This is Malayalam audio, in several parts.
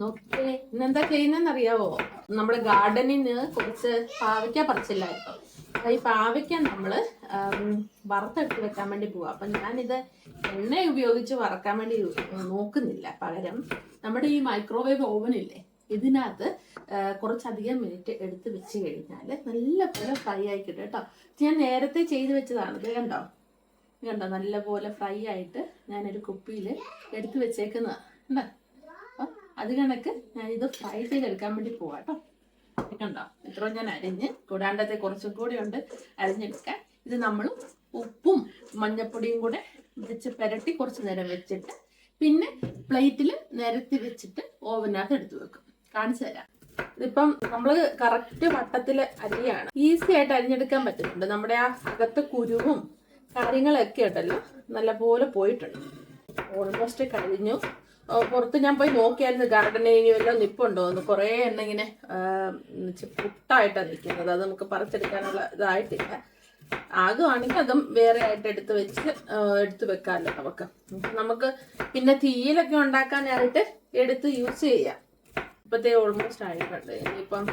നോക്കിയേ ഇന്നെന്താ ചെയ്യുന്നറിയാവോ? നമ്മുടെ ഗാർഡനിന് കുറച്ച് പാവയ്ക്ക പറിച്ചില്ലായിരുന്നു. അപ്പൊ ഈ പാവയ്ക്ക നമ്മള് വറുത്തെടുത്ത് വെക്കാൻ വേണ്ടി പോവാ. അപ്പൊ ഞാനിത് എണ്ണ ഉപയോഗിച്ച് വറക്കാൻ വേണ്ടി നോക്കുന്നില്ല. പകരം നമ്മുടെ ഈ മൈക്രോവേവ് ഓവനില്ലേ, ഇതിനകത്ത് കുറച്ചധികം മിനിറ്റ് എടുത്ത് വെച്ച് കഴിഞ്ഞാൽ നല്ലപോലെ ഫ്രൈ ആയി കിട്ടും കേട്ടോ. ഞാൻ നേരത്തെ ചെയ്ത് വെച്ചതാണ്. ഇത് കണ്ടോ കണ്ടോ, നല്ലപോലെ ഫ്രൈ ആയിട്ട് ഞാനൊരു കുപ്പിയിൽ എടുത്ത് വെച്ചേക്കുന്നതാണ്. കണ്ടോ? അപ്പം അത് കണക്ക് ഞാനിത് ഫ്രൈ ചെയ്തെടുക്കാൻ വേണ്ടി പോവാം കേട്ടോ. കണ്ടോ, ഇത്രയും ഞാൻ അരിഞ്ഞ്, കൂടാണ്ടത്തെ കുറച്ചും കൂടി ഉണ്ട് അരിഞ്ഞെടുക്കാൻ. ഇത് നമ്മൾ ഉപ്പും മഞ്ഞപ്പൊടിയും കൂടെ വെച്ച് പുരട്ടി കുറച്ച് നേരം വെച്ചിട്ട് പിന്നെ പ്ലേറ്റിൽ നിരത്തി വെച്ചിട്ട് ഓവനകത്ത് എടുത്തു വെക്കും. കാണിച്ചു തരാം. ഇതിപ്പം നമ്മള് കറക്റ്റ് വട്ടത്തില് അരിയാണ്, ഈസി ആയിട്ട് അരിഞ്ഞെടുക്കാൻ പറ്റുന്നുണ്ട്. നമ്മുടെ ആ അകത്ത് കുരുവും കാര്യങ്ങളൊക്കെ ഉണ്ടല്ലോ നല്ലപോലെ പോയിട്ടുണ്ട്. ഓൾമോസ്റ്റ് കഴിഞ്ഞു. പുറത്ത് ഞാൻ പോയി നോക്കിയായിരുന്നു ഗാർഡനിൽ വല്ലതും നിപ്പുണ്ടോ എന്ന്. കുറേ എണ്ണ ഇങ്ങനെ പുട്ടായിട്ടാണ് നിൽക്കുന്നത്. അത് നമുക്ക് പറിച്ചെടുക്കാനുള്ള ഇതായിട്ടില്ല. ആകുവാണെങ്കിൽ അതും വേറെ ആയിട്ട് എടുത്ത് വെക്കാമല്ലോ നമുക്ക് പിന്നെ തീയിലൊക്കെ ഉണ്ടാക്കാനായിട്ട് എടുത്ത് യൂസ് ചെയ്യാം. ഇപ്പത്തെ ഓൾമോസ്റ്റ് ആയിട്ടുണ്ട്. ഇനിയിപ്പം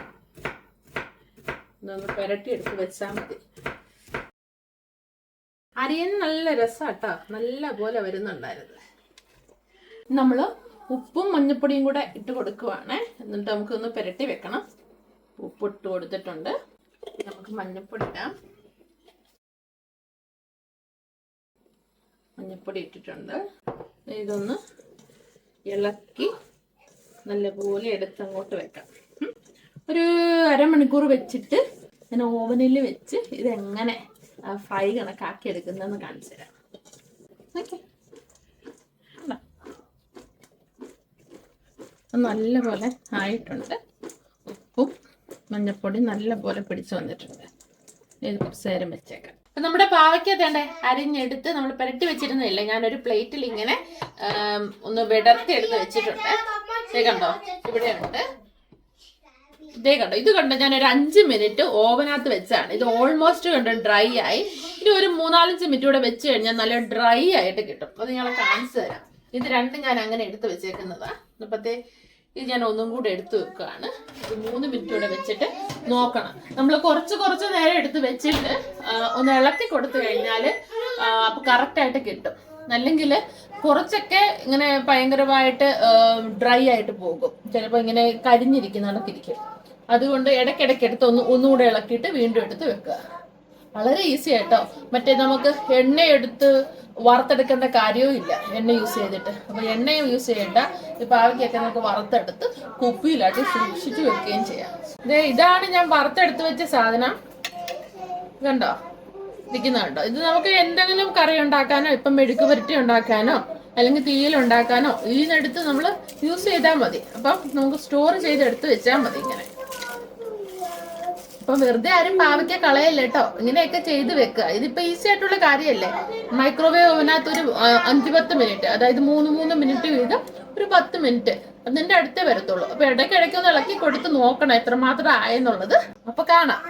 ഇതൊന്ന് പുരട്ടി എടുത്ത് വെച്ചാൽ മതി. അരിയൻ നല്ല രസാട്ടോ, നല്ല പോലെ വരുന്നുണ്ടായിരുന്നു. നമ്മൾ ഉപ്പും മഞ്ഞപ്പൊടിയും കൂടെ ഇട്ട് കൊടുക്കുവാണ്. എന്നിട്ട് നമുക്കൊന്ന് പുരട്ടി വെക്കണം. ഉപ്പിട്ട് കൊടുത്തിട്ടുണ്ട്. നമുക്ക് മഞ്ഞപ്പൊടി ഇടാം. മഞ്ഞപ്പൊടി ഇട്ടിട്ടുണ്ട്. ഇതൊന്ന് ഇളക്കി നല്ലപോലെ എടുത്തങ്ങോട്ട് വെക്കാം. ഒരു അരമണിക്കൂർ വെച്ചിട്ട് ഞാൻ ഓവനിൽ വെച്ച് ഇതെങ്ങനെ ഫ്രൈ കണക്കാക്കി എടുക്കുന്നതെന്ന് കാണിച്ചു തരാം. ഓക്കെ, നല്ലപോലെ ആയിട്ടുണ്ട്. ഉപ്പും മഞ്ഞപ്പൊടി നല്ലപോലെ പിടിച്ചു വന്നിട്ടുണ്ട്. ഇത് കുറച്ച് നേരം വെച്ചേക്കാം. അപ്പം നമ്മുടെ പാവയ്ക്ക തേണ്ടേ അരിഞ്ഞെടുത്ത് നമ്മൾ പുരട്ടി വെച്ചിരുന്നില്ലേ, ഞാനൊരു പ്ലേറ്റിൽ ഇങ്ങനെ ഒന്ന് വിടർത്തി എടുത്ത് വെച്ചിട്ടുണ്ട്. ഇതേ കണ്ടോ, ഇവിടെ ഉണ്ട്. ഇതേ കണ്ടോ, ഇത് കണ്ടോ, ഞാനൊരു 5 മിനിറ്റ് ഓവനകത്ത് വെച്ചാണ്. ഇത് ഓൾമോസ്റ്റ് കണ്ടോ ഡ്രൈ ആയി. ഇനി ഒരു 3-4 മിനിറ്റ് കൂടെ വെച്ച് കഴിഞ്ഞാൽ നല്ല ഡ്രൈ ആയിട്ട് കിട്ടും. അത് ഞങ്ങളെ കാണിച്ചു തരാം. ഇത് രണ്ടും ഞാൻ അങ്ങനെ എടുത്ത് വെച്ചേക്കുന്നതാ. അപ്പത്തേ ഇത് ഞാൻ ഒന്നും കൂടെ എടുത്തു വെക്കുകയാണ്. ഇത് 3 മിനിറ്റ് കൂടെ വെച്ചിട്ട് നോക്കണം. നമ്മൾ കുറച്ച് നേരം എടുത്ത് വെച്ചിട്ട് ഒന്ന് ഇളക്കി കൊടുത്തു കഴിഞ്ഞാൽ അപ്പൊ കറക്റ്റായിട്ട് കിട്ടും. അല്ലെങ്കിൽ കുറച്ചൊക്കെ ഇങ്ങനെ ഭയങ്കരമായിട്ട് ഡ്രൈ ആയിട്ട് പോകും. ചിലപ്പോൾ ഇങ്ങനെ കരിഞ്ഞിരിക്കുന്നതൊക്കെ. അതുകൊണ്ട് ഇടയ്ക്കിടയ്ക്ക് എടുത്ത് ഒന്നുകൂടെ ഇളക്കിയിട്ട് വീണ്ടും എടുത്ത് വെക്കുക. വളരെ ഈസി ആയിട്ടോ. മറ്റേ നമുക്ക് എണ്ണ എടുത്ത് വറുത്തെടുക്കേണ്ട കാര്യവും ഇല്ല എണ്ണ യൂസ് ചെയ്തിട്ട്. അപ്പൊ എണ്ണയും യൂസ് ചെയ്യേണ്ട. ഇപ്പൊ ആൾക്കൊക്കെ നമുക്ക് വറുത്തെടുത്ത് കുപ്പിയിലായിട്ട് സൂക്ഷിച്ച് വെക്കുകയും ചെയ്യാം. ഇതാണ് ഞാൻ വറുത്തെടുത്ത് വെച്ച സാധനം. കണ്ടോ ഇരിക്കുന്നുണ്ടോ? ഇത് നമുക്ക് എന്തെങ്കിലും കറി ഉണ്ടാക്കാനോ ഇപ്പം മെഴുക്ക് പുരട്ടി ഉണ്ടാക്കാനോ അല്ലെങ്കിൽ തീയിലുണ്ടാക്കാനോ ഇതിനെടുത്ത് നമ്മൾ യൂസ് ചെയ്താൽ മതി. അപ്പം നമുക്ക് സ്റ്റോർ ചെയ്തെടുത്ത് വെച്ചാൽ മതി ഇങ്ങനെ. അപ്പൊ വെറുതെ ആരും പാവയ്ക്ക കളയല്ലേ കേട്ടോ. ഇങ്ങനെയൊക്കെ ചെയ്ത് വെക്കുക. ഇതിപ്പോ ഈസി ആയിട്ടുള്ള കാര്യമല്ലേ. മൈക്രോവേവ് ഓവനകത്ത് ഒരു 5-10 മിനിറ്റ്, അതായത് 3 മിനിറ്റ് വീതം ഒരു 10 മിനിറ്റ് അതിന്റെ അടുത്തേ വരത്തുള്ളൂ. അപ്പൊ ഇടയ്ക്കിടയ്ക്ക് ഒന്ന് ഇളക്കി കൊടുത്ത് നോക്കണം എത്രമാത്രം ആയെന്നുള്ളത്. അപ്പൊ കാണാം.